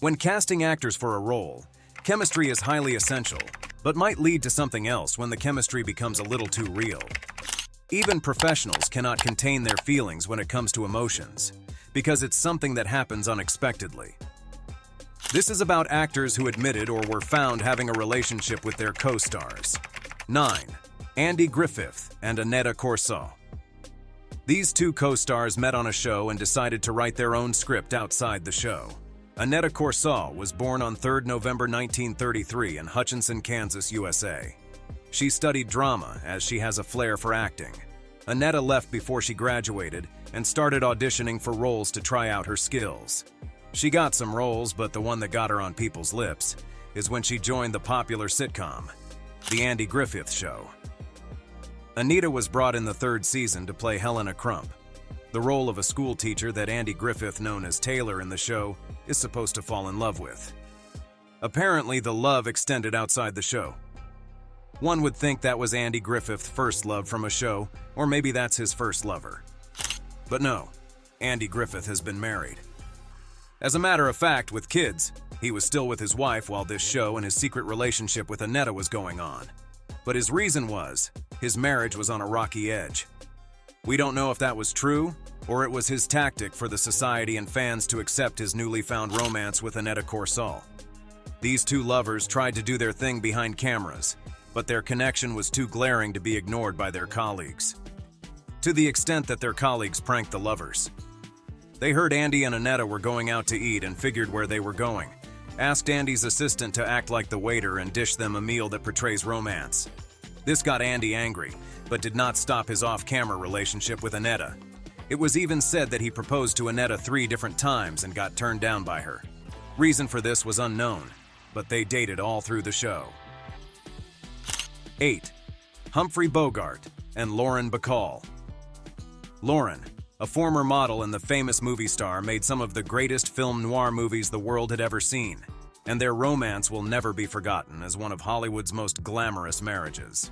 When casting actors for a role, chemistry is highly essential, but might lead to something else when the chemistry becomes a little too real. Even professionals cannot contain their feelings when it comes to emotions, because it's something that happens unexpectedly. This is about actors who admitted or were found having a relationship with their co-stars. 9. Andy Griffith and Annetta Corsaut. These two co-stars met on a show and decided to write their own script outside the show. Annetta Corsaut was born on 3 November 1933 in Hutchinson, Kansas, USA. She studied drama as she has a flair for acting. Annetta left before she graduated and started auditioning for roles to try out her skills. She got some roles, but the one that got her on people's lips is when she joined the popular sitcom, The Andy Griffith Show. Annetta was brought in the 3rd season to play Helena Crump, the role of a school teacher that Andy Griffith, known as Taylor in the show, is supposed to fall in love with. Apparently, the love extended outside the show. One would think that was Andy Griffith's first love from a show, or maybe that's his first lover. But no, Andy Griffith has been married. As a matter of fact, with kids, he was still with his wife while this show and his secret relationship with Annetta was going on. But his reason was, his marriage was on a rocky edge. We don't know if that was true, or it was his tactic for the society and fans to accept his newly found romance with Annetta Corsaut. These two lovers tried to do their thing behind cameras, but their connection was too glaring to be ignored by their colleagues. To the extent that their colleagues pranked the lovers. They heard Andy and Annetta were going out to eat and figured where they were going, asked Andy's assistant to act like the waiter and dish them a meal that portrays romance. This got Andy angry, but did not stop his off-camera relationship with Annetta. It was even said that he proposed to Annetta 3 different times and got turned down by her. Reason for this was unknown, but they dated all through the show. 8. Humphrey Bogart and Lauren Bacall. Lauren, a former model and the famous movie star, made some of the greatest film noir movies the world had ever seen, and their romance will never be forgotten as one of Hollywood's most glamorous marriages.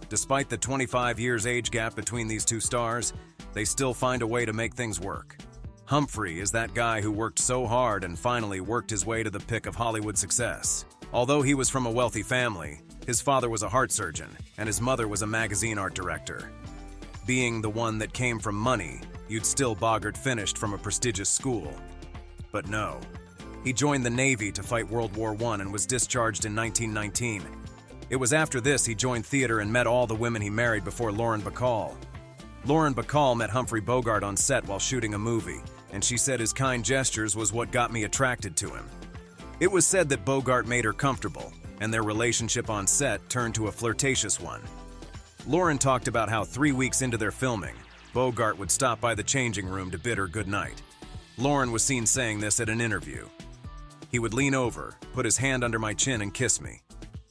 Despite the 25 years age gap between these two stars, they still find a way to make things work. Humphrey is that guy who worked so hard and finally worked his way to the pick of Hollywood success. Although he was from a wealthy family, his father was a heart surgeon and his mother was a magazine art director. Being the one that came from money, you'd still Bogart finished from a prestigious school. But no. He joined the Navy to fight World War I and was discharged in 1919. It was after this he joined theater and met all the women he married before Lauren Bacall. Lauren Bacall met Humphrey Bogart on set while shooting a movie, and she said his kind gestures was what got me attracted to him. It was said that Bogart made her comfortable, and their relationship on set turned to a flirtatious one. Lauren talked about how 3 weeks into their filming, Bogart would stop by the changing room to bid her goodnight. Lauren was seen saying this at an interview. He would lean over, put his hand under my chin and kiss me.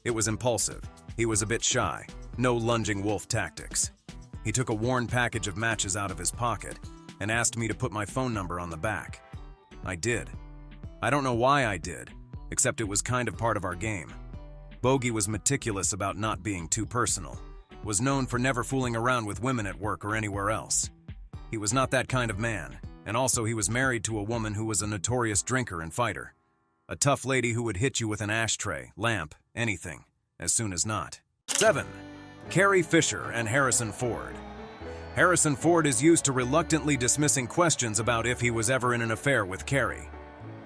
It was impulsive. He was a bit shy. No lunging wolf tactics. He took a worn package of matches out of his pocket and asked me to put my phone number on the back. I did. I don't know why I did, except it was kind of part of our game. Bogey was meticulous about not being too personal, was known for never fooling around with women at work or anywhere else. He was not that kind of man, and also he was married to a woman who was a notorious drinker and fighter. A tough lady who would hit you with an ashtray, lamp, anything, as soon as not. 7. Carrie Fisher and Harrison Ford. Harrison Ford is used to reluctantly dismissing questions about if he was ever in an affair with Carrie.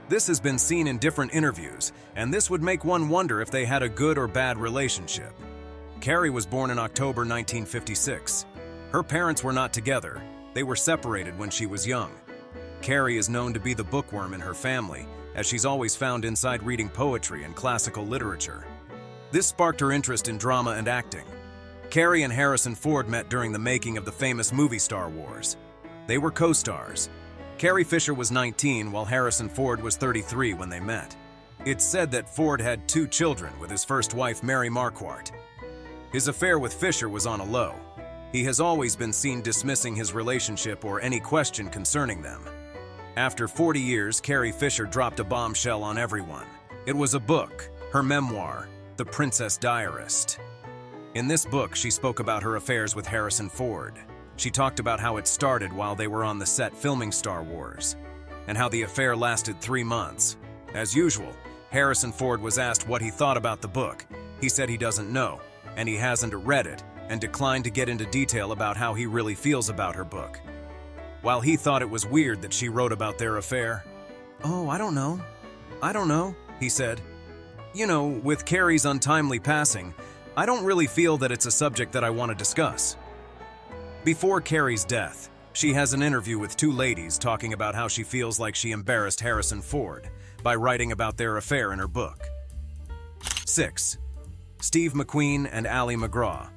This has been seen in different interviews, and this would make one wonder if they had a good or bad relationship. Carrie was born in October 1956. Her parents were not together. They were separated when she was young. Carrie is known to be the bookworm in her family, as she's always found inside reading poetry and classical literature. This sparked her interest in drama and acting. Carrie and Harrison Ford met during the making of the famous movie Star Wars. They were co-stars. Carrie Fisher was 19 while Harrison Ford was 33 when they met. It's said that Ford had 2 children with his first wife, Mary Marquardt. His affair with Fisher was on a low. He has always been seen dismissing his relationship or any question concerning them. After 40 years, Carrie Fisher dropped a bombshell on everyone. It was a book, her memoir, The Princess Diarist. In this book, she spoke about her affairs with Harrison Ford. She talked about how it started while they were on the set filming Star Wars, and how the affair lasted 3 months. As usual, Harrison Ford was asked what he thought about the book. He said he doesn't know, and he hasn't read it, and declined to get into detail about how he really feels about her book. While he thought it was weird that she wrote about their affair, "Oh, I don't know, he said. You know, with Carrie's untimely passing, I don't really feel that it's a subject that I want to discuss." Before Carrie's death, she has an interview with two ladies talking about how she feels like she embarrassed Harrison Ford by writing about their affair in her book. 6. Steve McQueen and Ali MacGraw.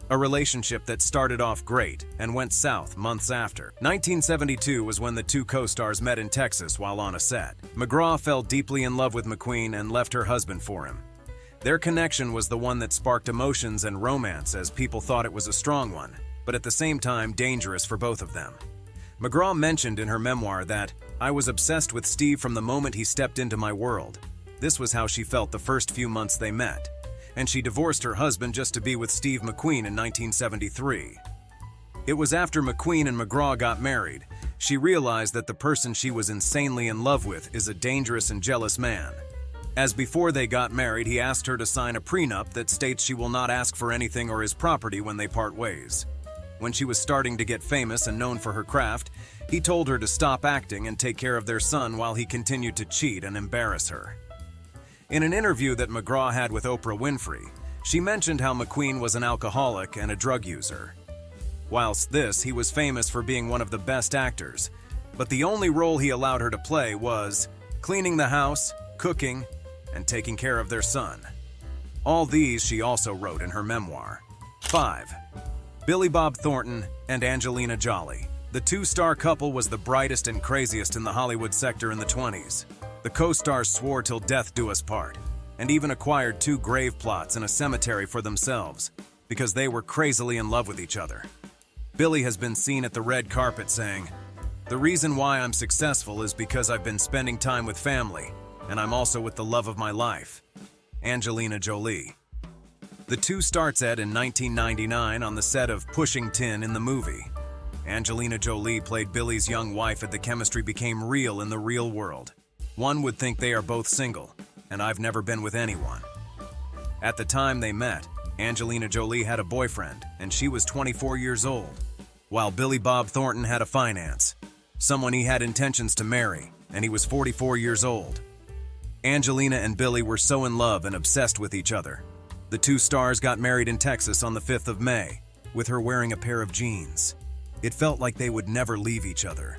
A relationship that started off great and went south months after. 1972 was when the two co-stars met in Texas while on a set. MacGraw fell deeply in love with McQueen and left her husband for him. Their connection was the one that sparked emotions and romance, as people thought it was a strong one, but at the same time dangerous for both of them. MacGraw mentioned in her memoir that, "I was obsessed with Steve from the moment he stepped into my world." This was how she felt the first few months they met, and she divorced her husband just to be with Steve McQueen in 1973. It was after McQueen and MacGraw got married, she realized that the person she was insanely in love with is a dangerous and jealous man. As before they got married, he asked her to sign a prenup that states she will not ask for anything or his property when they part ways. When she was starting to get famous and known for her craft, he told her to stop acting and take care of their son while he continued to cheat and embarrass her. In an interview that MacGraw had with Oprah Winfrey, she mentioned how McQueen was an alcoholic and a drug user. Whilst this, he was famous for being one of the best actors, but the only role he allowed her to play was cleaning the house, cooking, and taking care of their son. All these she also wrote in her memoir. 5. Billy Bob Thornton and Angelina Jolie. The two-star couple was the brightest and craziest in the Hollywood sector in the 20s. The co-stars swore till death do us part, and even acquired 2 grave plots in a cemetery for themselves, because they were crazily in love with each other. Billy has been seen at the red carpet saying, "The reason why I'm successful is because I've been spending time with family, and I'm also with the love of my life." Angelina Jolie. The two starts in 1999 on the set of Pushing Tin in the movie. Angelina Jolie played Billy's young wife, and the chemistry became real in the real world. One would think they are both single, and I've never been with anyone. At the time they met, Angelina Jolie had a boyfriend, and she was 24 years old, while Billy Bob Thornton had a finance, someone he had intentions to marry, and he was 44 years old. Angelina and Billy were so in love and obsessed with each other. The two stars got married in Texas on the 5th of May, with her wearing a pair of jeans. It felt like they would never leave each other.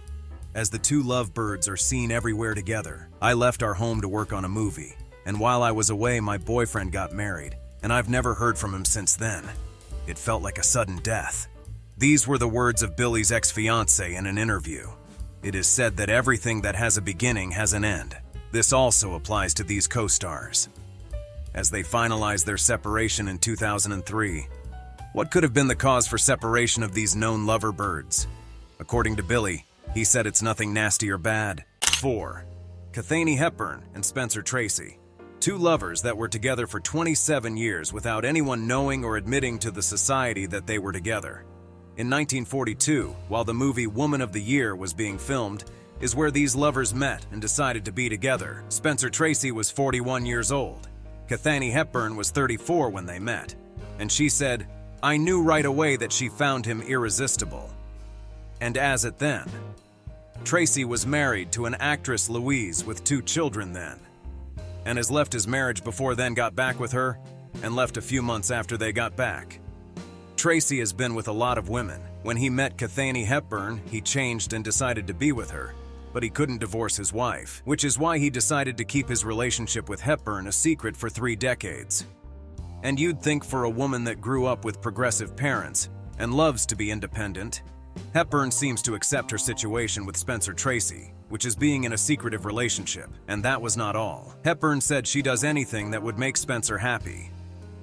As the two lovebirds are seen everywhere together, I left our home to work on a movie, and while I was away, my boyfriend got married, and I've never heard from him since then. It felt like a sudden death. These were the words of Billy's ex-fiancée in an interview. It is said that everything that has a beginning has an end. This also applies to these co-stars. As they finalized their separation in 2003, what could have been the cause for separation of these known lover birds? According to Billy, he said it's nothing nasty or bad. 4. Katharine Hepburn and Spencer Tracy. Two lovers that were together for 27 years without anyone knowing or admitting to the society that they were together. In 1942, while the movie Woman of the Year was being filmed, is where these lovers met and decided to be together. Spencer Tracy was 41 years old. Katharine Hepburn was 34 when they met, and she said, "I knew right away that she found him irresistible." And as it then, Tracy was married to an actress, Louise, with 2 children then, and has left his marriage before then, got back with her, and left a few months after they got back. Tracy has been with a lot of women. When he met Katharine Hepburn, he changed and decided to be with her, but he couldn't divorce his wife, which is why he decided to keep his relationship with Hepburn a secret for 3 decades. And you'd think for a woman that grew up with progressive parents and loves to be independent, Hepburn seems to accept her situation with Spencer Tracy, which is being in a secretive relationship, and that was not all. Hepburn said she does anything that would make Spencer happy,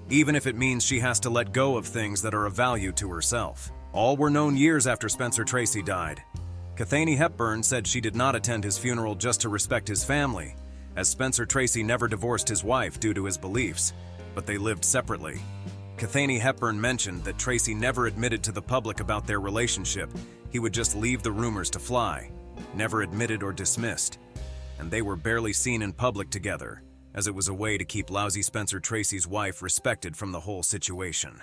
even if it means she has to let go of things that are of value to herself. All were known years after Spencer Tracy died. Katharine Hepburn said she did not attend his funeral just to respect his family, as Spencer Tracy never divorced his wife due to his beliefs, but they lived separately. Katharine Hepburn mentioned that Tracy never admitted to the public about their relationship. He would just leave the rumors to fly, never admitted or dismissed. and they were barely seen in public together, as it was a way to keep lousy Spencer Tracy's wife respected from the whole situation.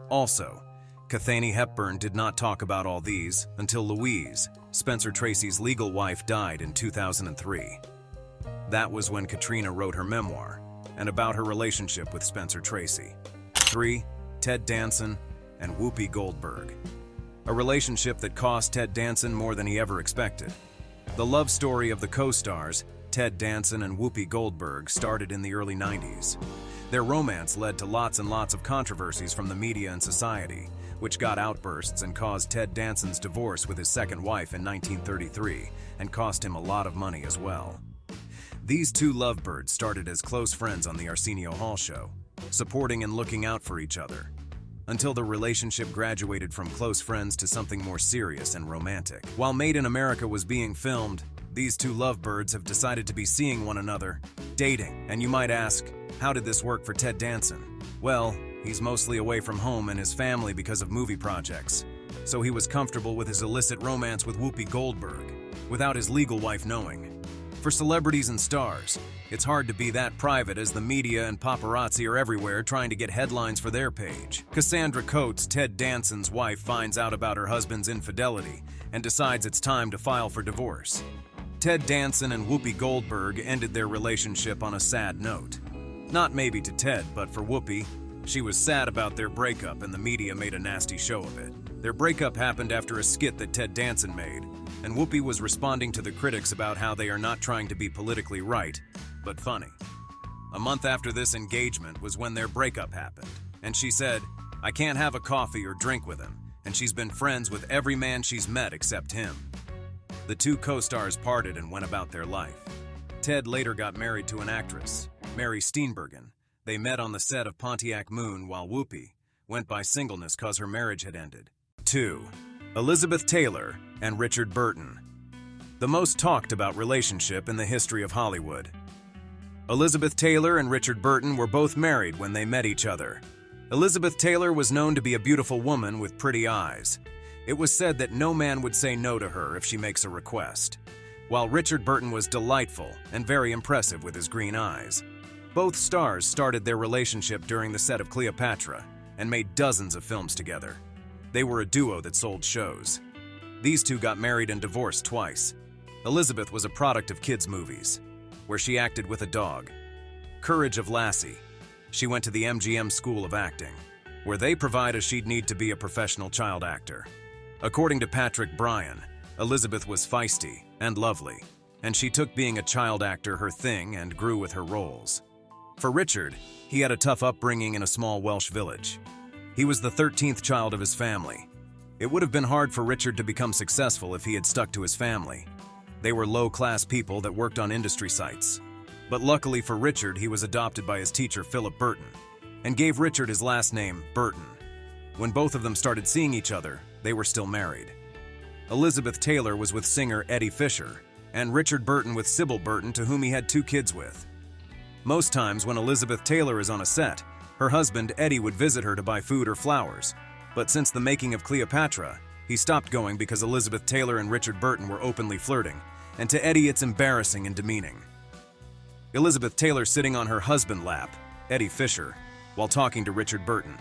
Also, Katharine Hepburn did not talk about all these until Louise, Spencer Tracy's legal wife, died in 2003. That was when Katrina wrote her memoir, and about her relationship with Spencer Tracy. 3. Ted Danson and Whoopi Goldberg. A relationship that cost Ted Danson more than he ever expected. The love story of the co-stars, Ted Danson and Whoopi Goldberg, started in the early 90s. Their romance led to lots and lots of controversies from the media and society, which got outbursts and caused Ted Danson's divorce with his second wife in 1933, and cost him a lot of money as well. These two lovebirds started as close friends on the Arsenio Hall show, supporting and looking out for each other, until the relationship graduated from close friends to something more serious and romantic. While Made in America was being filmed, these two lovebirds have decided to be seeing one another, dating. And you might ask, how did this work for Ted Danson? Well, he's mostly away from home and his family because of movie projects, so he was comfortable with his illicit romance with Whoopi Goldberg, without his legal wife knowing. For celebrities and stars, it's hard to be that private, as the media and paparazzi are everywhere trying to get headlines for their page. Cassandra Coates, Ted Danson's wife, finds out about her husband's infidelity and decides it's time to file for divorce. Ted Danson and Whoopi Goldberg ended their relationship on a sad note. Not maybe to Ted, but for Whoopi. She was sad about their breakup and the media made a nasty show of it. Their breakup happened after a skit that Ted Danson made, and Whoopi was responding to the critics about how they are not trying to be politically right, but funny. A month after this engagement was when their breakup happened, and she said, "I can't have a coffee or drink with him," and she's been friends with every man she's met except him. The two co-stars parted and went about their life. Ted later got married to an actress, Mary Steenburgen. They met on the set of Pontiac Moon, while Whoopi went by singleness cause her marriage had ended. 2. Elizabeth Taylor and Richard Burton. The most talked about relationship in the history of Hollywood. Elizabeth Taylor and Richard Burton were both married when they met each other. Elizabeth Taylor was known to be a beautiful woman with pretty eyes. It was said that no man would say no to her if she makes a request, while Richard Burton was delightful and very impressive with his green eyes. Both stars started their relationship during the set of Cleopatra and made dozens of films together. They were a duo that sold shows. These two got married and divorced twice. Elizabeth was a product of kids' movies, where she acted with a dog. Courage of Lassie. She went to the MGM School of Acting, where they provided she'd need to be a professional child actor. According to Patrick Bryan, Elizabeth was feisty and lovely, and she took being a child actor her thing and grew with her roles. For Richard, he had a tough upbringing in a small Welsh village. He was the 13th child of his family. It would have been hard for Richard to become successful if he had stuck to his family. They were low-class people that worked on industry sites. But luckily for Richard, he was adopted by his teacher, Philip Burton, and gave Richard his last name, Burton. When both of them started seeing each other, they were still married. Elizabeth Taylor was with singer Eddie Fisher, and Richard Burton with Sybil Burton, to whom he had 2 kids with. Most times when Elizabeth Taylor is on a set, her husband Eddie would visit her to buy food or flowers. But since the making of Cleopatra, he stopped going because Elizabeth Taylor and Richard Burton were openly flirting, and to Eddie it's embarrassing and demeaning. Elizabeth Taylor sitting on her husband's lap, Eddie Fisher, while talking to Richard Burton.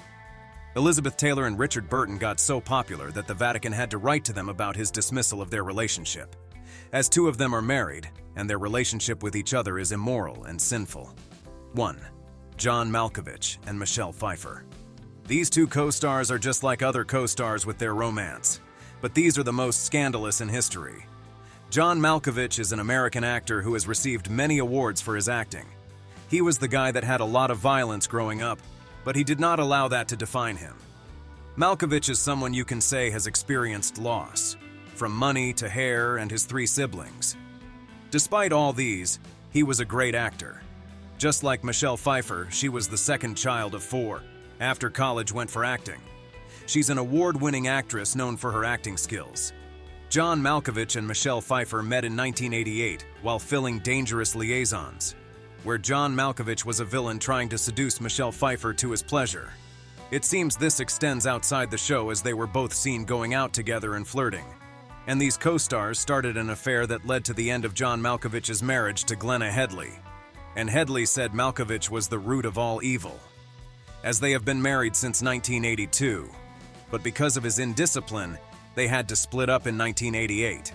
Elizabeth Taylor and Richard Burton got so popular that the Vatican had to write to them about his dismissal of their relationship, as 2 of them are married, and their relationship with each other is immoral and sinful. 1. John Malkovich and Michelle Pfeiffer. These 2 co-stars are just like other co-stars with their romance, but these are the most scandalous in history. John Malkovich is an American actor who has received many awards for his acting. He was the guy that had a lot of violence growing up, but he did not allow that to define him. Malkovich is someone you can say has experienced loss, from money to hair and his 3 siblings. Despite all these, he was a great actor. Just like Michelle Pfeiffer, she was the second child of 4. After college, went for acting. She's an award-winning actress known for her acting skills. John Malkovich and Michelle Pfeiffer met in 1988 while filming Dangerous Liaisons, where John Malkovich was a villain trying to seduce Michelle Pfeiffer to his pleasure. It seems this extends outside the show, as they were both seen going out together and flirting. And these co-stars started an affair that led to the end of John Malkovich's marriage to Glenna Headley. And Headley said Malkovich was the root of all evil, as they have been married since 1982. But because of his indiscipline, they had to split up in 1988.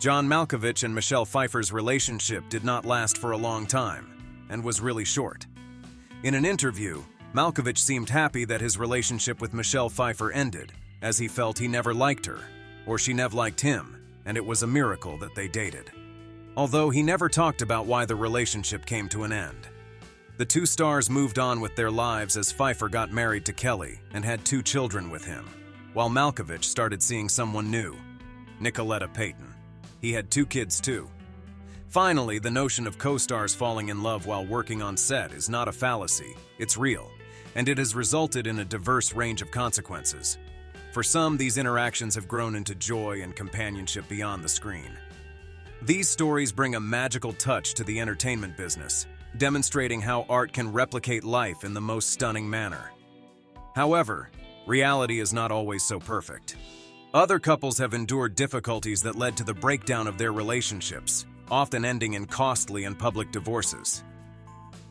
John Malkovich and Michelle Pfeiffer's relationship did not last for a long time, and was really short. In an interview, Malkovich seemed happy that his relationship with Michelle Pfeiffer ended, as he felt he never liked her, or she never liked him, and it was a miracle that they dated. Although he never talked about why the relationship came to an end. The two stars moved on with their lives as Pfeiffer got married to Kelly and had 2 children with him, while Malkovich started seeing someone new, Nicoletta Payton. He had 2 kids too. Finally, the notion of co-stars falling in love while working on set is not a fallacy, it's real, and it has resulted in a diverse range of consequences. For some, these interactions have grown into joy and companionship beyond the screen. These stories bring a magical touch to the entertainment business, demonstrating how art can replicate life in the most stunning manner. However, reality is not always so perfect. Other couples have endured difficulties that led to the breakdown of their relationships, often ending in costly and public divorces.